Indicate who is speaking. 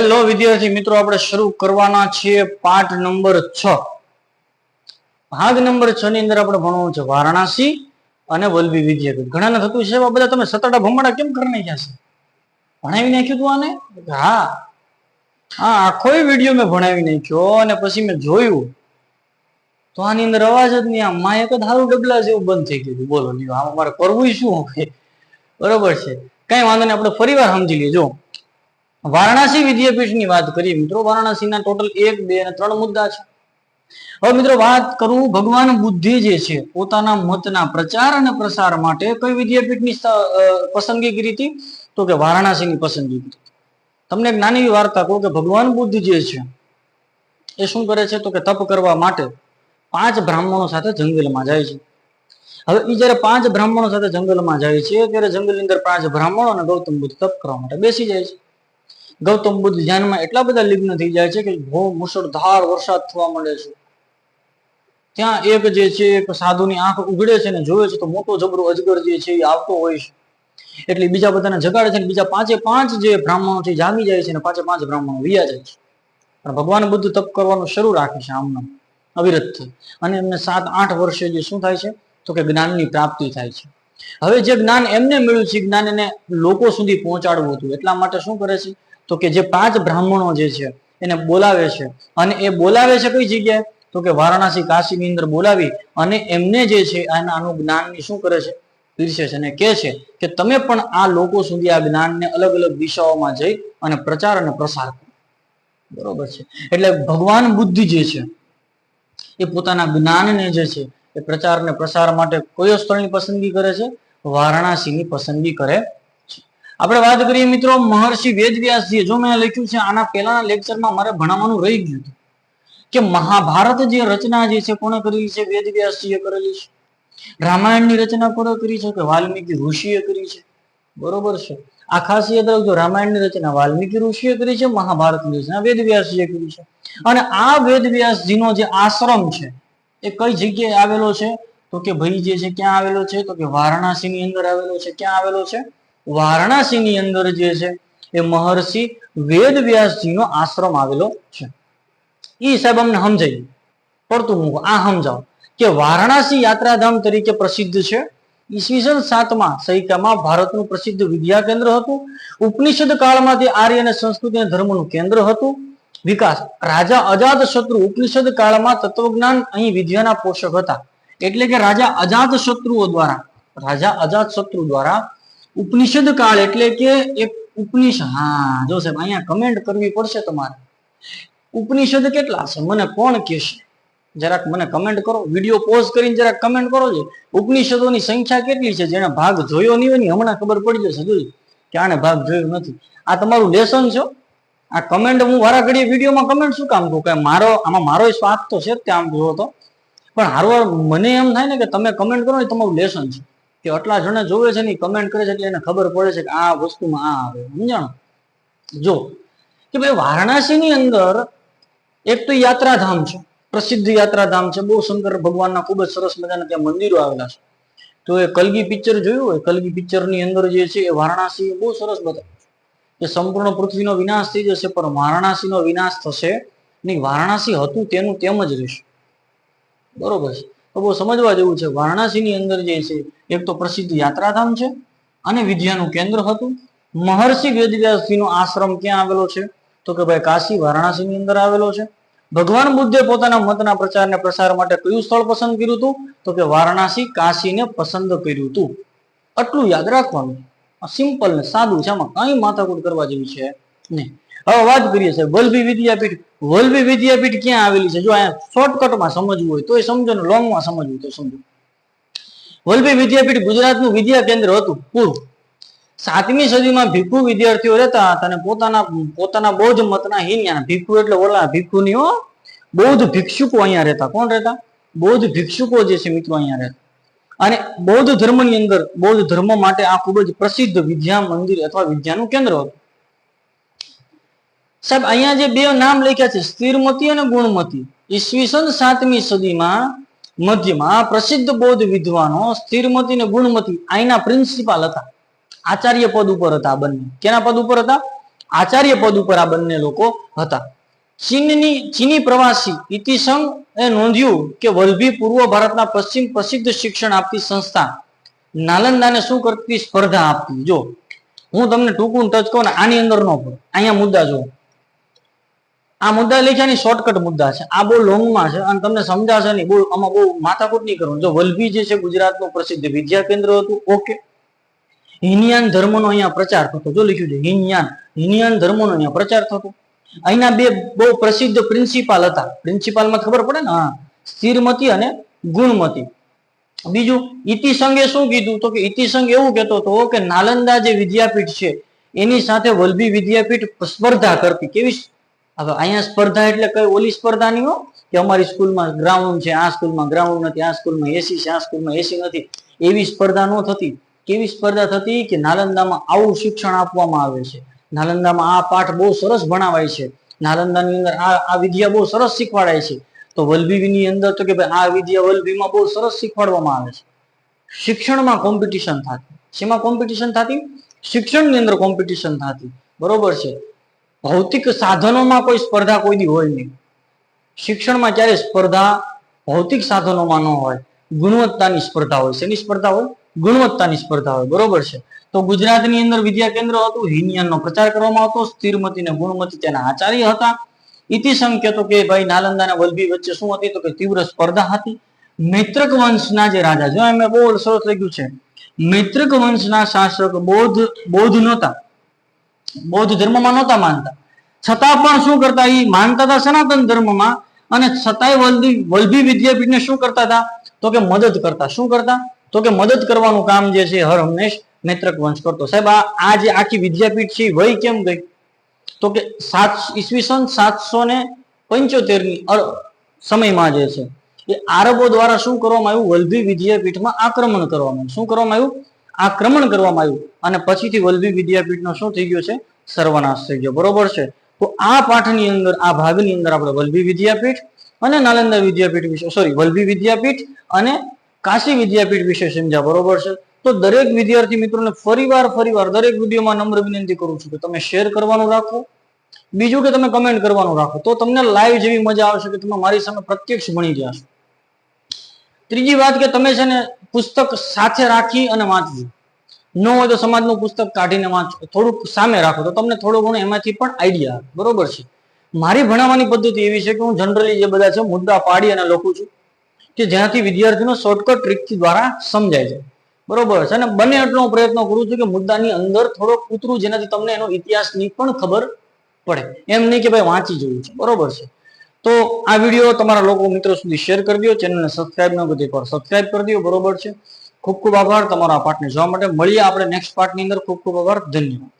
Speaker 1: Hello વિદ્યાર્થી મિત્રો, આપણે શરૂ કરવાના છીએ પાઠ નંબર 6. ભાગ નંબર 6 ની અંદર આપણે ભણવાનું છે વારાણસી અને વલ્લભી વિદ્યાપીઠ. ઘણાને થતું છે બધા તમે સતડા ભમડા કેમ કરી નાખ્યા છે? ભણાવી નાખ્યું તું આને? હા, આખો વિડીયો મેં ભણાવી નાખ્યો અને પછી મેં જોયું તો આની અંદર અવાજ જ નહીં. આમ એક જ હારું ડબલા જેવું બંધ થઈ ગયું. બોલો લ્યો, આમાં મારે કરવું શું? બરોબર છે, કઈ વાંધો નહીં, આપણે ફરીવાર સમજી લઈએ. જો વારાણસી વિદ્યાપીઠની વાત કરીએ મિત્રો, વારાણસીના ટોટલ 1, 2 અને 3 મુદ્દા છે. હવે મિત્રો વાત કરું, ભગવાન બુદ્ધે જે છે પોતાના મતના પ્રચાર અને પ્રસાર માટે કઈ વિદ્યાપીઠની પસંદગી કરી હતી? તો કે વારાણસીની પસંદગી કરી. તમને એક નાની વાર્તા કહું કે ભગવાન બુદ્ધ જે છે એ શું કરે છે તો કે તપ કરવા માટે 5 બ્રાહ્મણો સાથે જંગલમાં જાય છે. હવે એ જયારે 5 બ્રાહ્મણો સાથે જંગલમાં જાય છે ત્યારે જંગલની અંદર 5 બ્રાહ્મણો અને ગૌતમ બુદ્ધ તપ કરવા માટે બેસી જાય છે. ગૌતમ બુદ્ધ ધ્યાનમાં એટલા બધા લીગ્ન થઈ જાય છે કે બહુ મુશળધાર વરસાદ થવા માંડે છે. ત્યાં એક જે છે એક સાધુની આંખ ઉઘડે છે ને જોવે છે તો મોટો જબરો અજગર જે છે એ આવતો હોય છે. એટલે બીજા બધાને જગાડે છે ને બીજા 5 જે બ્રાહ્મણો છે જાગી જાય છે ને 5 બ્રાહ્મણો વિયા જાય છે. પણ ભગવાન બુદ્ધ તપ કરવાનું શરૂ રાખે છે આમનામ અવિરત થઈ, અને એમને 7-8 વર્ષે જે શું થાય છે તો કે જ્ઞાનની પ્રાપ્તિ થાય છે. હવે જે જ્ઞાન એમને મળ્યું છે, જ્ઞાન એને લોકો સુધી પહોંચાડવું હતું, એટલા માટે શું કરે છે તો કે જે 5 બ્રાહ્મણો જે છે એને બોલાવે છે, અને એ બોલાવે છે કઈ જગ્યાએ તો કે વારાણસી કાશીની અંદર બોલાવી અને એમને જે છે આનું જ્ઞાનની શું કરે છે પીરસે છે અને કહે છે કે તમે પણ આ લોકો સુધી આ જ્ઞાનને અલગ અલગ દિશાઓમાં જઈ અને પ્રચાર અને પ્રસાર કરો. બરોબર છે, એટલે ભગવાન બુદ્ધ જે છે એ પોતાના જ્ઞાનને જે છે એ પ્રચાર અને પ્રસાર માટે કયો સ્થળની પસંદગી કરે છે? વારાણસીની પસંદગી કરે છે. આપણે વાત કરીએ મિત્રો મહર્ષિ વેદવ્યાસજી, જો મેં લખ્યું છે આના પહેલાના લેક્ચરમાં મારે ભણાવવાનું રહી ગયું હતું કે મહાભારત જે રચના જે છે કોણે કરેલી છે? વેદવ્યાસજીએ કરેલી છે. રામાયણની રચના કોણે કરી છે? કે વાલ્મીકી ઋષિએ કરી છે. બરોબર છે, આ ખાસ યાદ રાખજો, રામાયણની રચના વાલ્મીકી ઋષિએ કરી છે, મહાભારતની રચના વેદવ્યાસજીએ કરી છે. અને આ વેદવ્યાસજીનો જે આશ્રમ છે એ કઈ જગ્યાએ આવેલો છે તો કે ભાઈ જે છે ક્યાં આવેલો છે તો કે વારાણસીની અંદર આવેલો છે. ક્યાં આવેલો છે? વારાણસીની અંદર જે છે એ મહર્ષિ વેદવ્યાસજીનો આશ્રમ આવેલો છે. એ સાહેબ અમને સમજાય પડતું મૂકો, આ સમજાવો કે વારાણસી યાત્રાધામ તરીકે પ્રસિદ્ધ છે. ઈસવીસન 7મા સૈકામાં ભારતનું પ્રસિદ્ધ વિદ્યા કેન્દ્ર હતું. ઉપનિષદ કાળમાં તે આર્ય અને સંસ્કૃતિ અને ધર્મનું કેન્દ્ર હતું. વિકાસ, રાજા અજાત શત્રુ ઉપનિષદ કાળમાં તત્વજ્ઞાન અહીં વિદ્યાના પોષક હતા. એટલે કે રાજા અજાત શત્રુ દ્વારા ઉપનિષદ કાળ એટલે કે એક ઉપનિષદ, હા જો સાહેબ અહીંયા કમેન્ટ કરવી પડશે તમારે. ઉપનિષદ કેટલા છે મને કોણ કહેશે? જરાક મને કમેન્ટ કરો, વિડીયો પોઝ કરીને જરાક કમેન્ટ કરો છો. ઉપનિષદોની સંખ્યા કેટલી છે? જેને ભાગ જોયો નહીં હોય ને હમણાં ખબર પડી જશે જોઈ કે આને ભાગ જોયો નથી. આ તમારું લેસન છે. આ કમેન્ટ હું વારા ઘડીએ વિડીયોમાં કમેન્ટ શું કામ કહું કે આમાં મારો સ્વાદ તો છે જ, આમ જોવો તો પણ હારવાર મને એમ થાય ને કે તમે કમેન્ટ કરો ને તમારું લેસન છે કે આટલા જણે જોવે છે ને કમેન્ટ કરે છે એટલે એને ખબર પડે છે કે આ વસ્તુમાં આ આવે. સમજાણો? જો કે ભાઈ વારાણસીની અંદર એક તો યાત્રાધામ છે, પ્રસિદ્ધ યાત્રાધામ છે. બહુ શંકર ભગવાનના ખૂબ જ સરસ મજાના ત્યાં મંદિરો આવેલા છે. તો એ કલગી પિક્ચર જોયું હોય, કલગી પિક્ચરની અંદર જે છે એ વારાણસી બહુ સરસ બતાવે કે સંપૂર્ણ પૃથ્વીનો વિનાશ થઈ જશે પણ વારાણસીનો વિનાશ થશે નહીં. વારાણસી હતું તેનું તેમ જ રહેશે. બરોબર છે, તો બહુ સમજવા જેવું છે. વારાણસીની અંદર જે છે એક તો પ્રસિદ્ધ યાત્રાધામ છે અને વિદ્યાનું કેન્દ્ર હતું. મહર્ષિ વેદવ્યાસજીનો આશ્રમ ક્યાં આવેલો છે તો કે ભાઈ કાશી વારાણસીની અંદર આવેલો છે. ભગવાન બુદ્ધે પોતાના મતના પ્રચાર અને પ્રસાર માટે કયું સ્થળ પસંદ કર્યું હતું તો કે વારાણસી કાશીને પસંદ કર્યું હતું. આટલું યાદ રાખવાનું, સિમ્પલ ને સાદું છે, આમાં કઈ માથાકૂટ કરવા જેવી છે નહીં. હવે વાત કરીએ છે વલ્લભી વિદ્યાપીઠ. વલ્લભી વિદ્યાપીઠ ક્યાં આવેલી છે? જો અહીંયા શોર્ટકટમાં સમજવું હોય તો એ સમજો ને લોંગમાં સમજવું હોય તો સમજો. વલ્લભી વિદ્યાપીઠ ગુજરાતનું વિદ્યા કેન્દ્ર હતું પૂર્વ. 7મી સદીમાં ભિક્ષુ વિદ્યાર્થીઓ રહેતા હતા અને પોતાના બૌદ્ધ મતના હીન, ભિક્ષુ એટલે ઓલા ભિક્ષુની બૌદ્ધ ભિક્ષુકો અહીંયા રહેતા. કોણ રહેતા? બૌદ્ધ ભિક્ષુકો જે છે મિત્રો અહીંયા રહેતા. અને બૌદ્ધ ધર્મની અંદર બૌદ્ધ ધર્મ માટે આ ખૂબ જ પ્રસિદ્ધ વિદ્યા મંદિર અથવા વિદ્યાનું કેન્દ્ર હતું. સાહેબ અહીંયા જે 2 નામ લખ્યા છે સ્થિરમતી અને ગુણમતી, ઈસવીસન 7મી સદીમાં મધ્યમાં પ્રસિદ્ધ બૌદ્ધ વિદ્વાનો સ્થિરમતી અને ગુણમતી અહીંના પ્રિન્સિપાલ હતા. આચાર્ય પદ ઉપર હતા. આ બંને કેના પદ ઉપર હતા? આચાર્ય પદ ઉપર આ બંને લોકો હતા. ચીની પ્રવાસી ઇતિસંગ એ નોંધ્યું કે વલ્લભી પૂર્વ ભારતના પશ્ચિમ પ્રસિદ્ધ શિક્ષણ આપતી સંસ્થા નાલંદાને શું કરતી? સ્પર્ધા આપતી. જો હું તમને ટૂંકું ટચ કહું ને, આની અંદર ન પડે. અહીંયા મુદ્દા જો, આ મુદ્દા લખ્યાની શોર્ટકટ મુદ્દા છે. આ બહુ લોંગમાં છે અને તમને સમજાશે નહીં. બહુ આમાં બહુ માથાકૂટ નહીં કરવું. જો વલ્લભી જે છે ગુજરાતનું પ્રસિદ્ધ વિદ્યા કેન્દ્ર હતું. ઓકે. હિનયાન ધર્મનો અહીંયા પ્રચાર થતો. જો લખ્યું છે હિનયાન ધર્મનો અહીંયા પ્રચાર થતો. અહીંના બે બહુ પ્રસિદ્ધ પ્રિન્સિપાલ હતા. પ્રિન્સિપાલમાં ખબર પડે ને? હા, સ્થિરમતી અને ગુણમતી. બીજું ઇતિસંગે શું કીધું? તો કે ઇતિસંગ એવું કહેતો હતો કે નાલંદા જે વિદ્યાપીઠ છે એની સાથે વલ્લભી વિદ્યાપીઠ સ્પર્ધા કરતી. કેવી? હવે અહીંયા સ્પર્ધા એટલે કઈ ઓલી સ્પર્ધા નહીં હો કે અમારી સ્કૂલમાં ગ્રાઉન્ડ છે, આ સ્કૂલમાં ગ્રાઉન્ડ નથી, આ સ્કૂલમાં એસી છે, આ સ્કૂલમાં એસી નથી. એવી સ્પર્ધા ન થતી. કેવી સ્પર્ધા થતી? કે નાલંદામાં આવું શિક્ષણ આપવામાં આવે છે, નાલંદામાં આ પાઠ બહુ સરસ ભણાવાય છે, નાલંદાની અંદર આ વિદ્યા બહુ સરસ શીખવાડાય છે. તો વલ્લભીની અંદર તો કે ભાઈ આ વિદ્યા વલ્લભીમાં બહુ સરસ શીખવાડવામાં આવે છે. શિક્ષણમાં કોમ્પિટિશન થતી. શેમાં કોમ્પિટિશન થતી? શિક્ષણની અંદર કોમ્પિટિશન થતી. બરોબર છે. ભૌતિક સાધનોમાં કોઈ સ્પર્ધા કોઈ દી હોય નહીં. શિક્ષણમાં ક્યારે સ્પર્ધા ભૌતિક સાધનોમાં ન હોય, ગુણવત્તાની સ્પર્ધા હોય. શેની સ્પર્ધા હોય? ગુણવત્તાની સ્પર્ધા હોય. બરોબર છે. તો ગુજરાતની અંદર વિદ્યા કેન્દ્ર હતું. હિનયાનનો પ્રચાર કરવામાં આવતો. સ્થિરમતી અને ગુણમતી તેના આચાર્ય હતા. ઇતિસંગ કહેતો કે ભાઈ નાલંદા અને વલ્લભી વચ્ચે શું હતી? તો કે તીવ્ર સ્પર્ધા હતી. મૈત્રક વંશના જે રાજા, જો એમ બહુ સરસ લખ્યું છે, મૈત્રક વંશના શાસક બૌદ્ધ નહોતા, બૌદ્ધ ધર્મમાં નહોતા માનતા. છતાં પણ શું કરતા? એ માનતા હતા સનાતન ધર્મમાં, અને છતાંય વલ્લભી વિદ્યાપીઠને શું કરતા હતા? તો કે મદદ કરતા. શું કરતા? તો કે મદદ કરવાનું કામ જે છે હર હંમેશ મૈત્રક વંશ કરતો. સાહેબ આ જે આખી વિદ્યાપીઠ છે વહી કેમ ગઈ? તો કે ઈસવીસન 775 ની સમયમાં જે છે એ આરબો દ્વારા શું કરવામાં આવ્યું? વલ્લભી વિદ્યાપીઠમાં આક્રમણ કરવામાં આવ્યું. શું કરવામાં આવ્યું? આક્રમણ કરવામાં આવ્યું. અને પછીથી વલ્લભી વિદ્યાપીઠનો શું થઈ ગયો છે? સર્વનાશ થઈ ગયો. બરોબર છે. તો આ પાઠની અંદર, આ ભાગની અંદર આપણે વલ્લભી વિદ્યાપીઠ અને નાલંદા વિદ્યાપીઠ વિશે, વલ્લભી વિદ્યાપીઠ અને કાશી વિદ્યાપીઠ વિશે સમજ્યા. બરોબર છે. તો દરેક વિદ્યાર્થી મિત્રોને ફરીવાર દરેક વિડીયોમાં નમ્ર વિનંતી કરું છું કે તમે શેર કરવાનું રાખો. બીજું કે તમે કમેન્ટ કરવાનું રાખો. તો તમને લાઈવ જેવી મજા આવશે કે તમે મારી સામે પ્રત્યક્ષ ભણી રહ્યા છો. ત્રીજી વાત કે તમે છે ને પુસ્તક સાથે રાખી અને વાંચજો. ન હોય તો સમાજનું પુસ્તક કાઢીને વાંચો. થોડુંક સામે રાખો તો તમને થોડું ઘણું એમાંથી પણ આઈડિયા આવે. બરોબર છે. મારી ભણાવવાની પદ્ધતિ એવી છે કે હું જનરલી જે બધા છે મુદ્દા પાડી અને લખું છું કે જેનાથી વિદ્યાર્થીનો શોર્ટકટ ટ્રીક દ્વારા સમજાય જાય. બરોબર છે. અને બને એટલો પ્રયત્ન કરું છું કે મુદ્દાની અંદર થોડોક ઉતરું, જેનાથી તમને એનો ઇતિહાસની પણ ખબર પડે. એમ નહીં કે ભાઈ વાંચી જોયું છે. બરોબર છે. તો આ વિડીયો તમારા લોકો મિત્રો સુધી શેર કરી દો. ચેનલને સબસ્ક્રાઇબ ન કરી પર સબસ્ક્રાઇબ કરી દો. બરોબર છે. ખૂબ ખૂબ આભાર તમારો આ પાઠને જોવા માટે. મળીએ આપણે નેક્સ્ટ પાર્ટની અંદર. ખૂબ ખૂબ આભાર. ધન્યવાદ.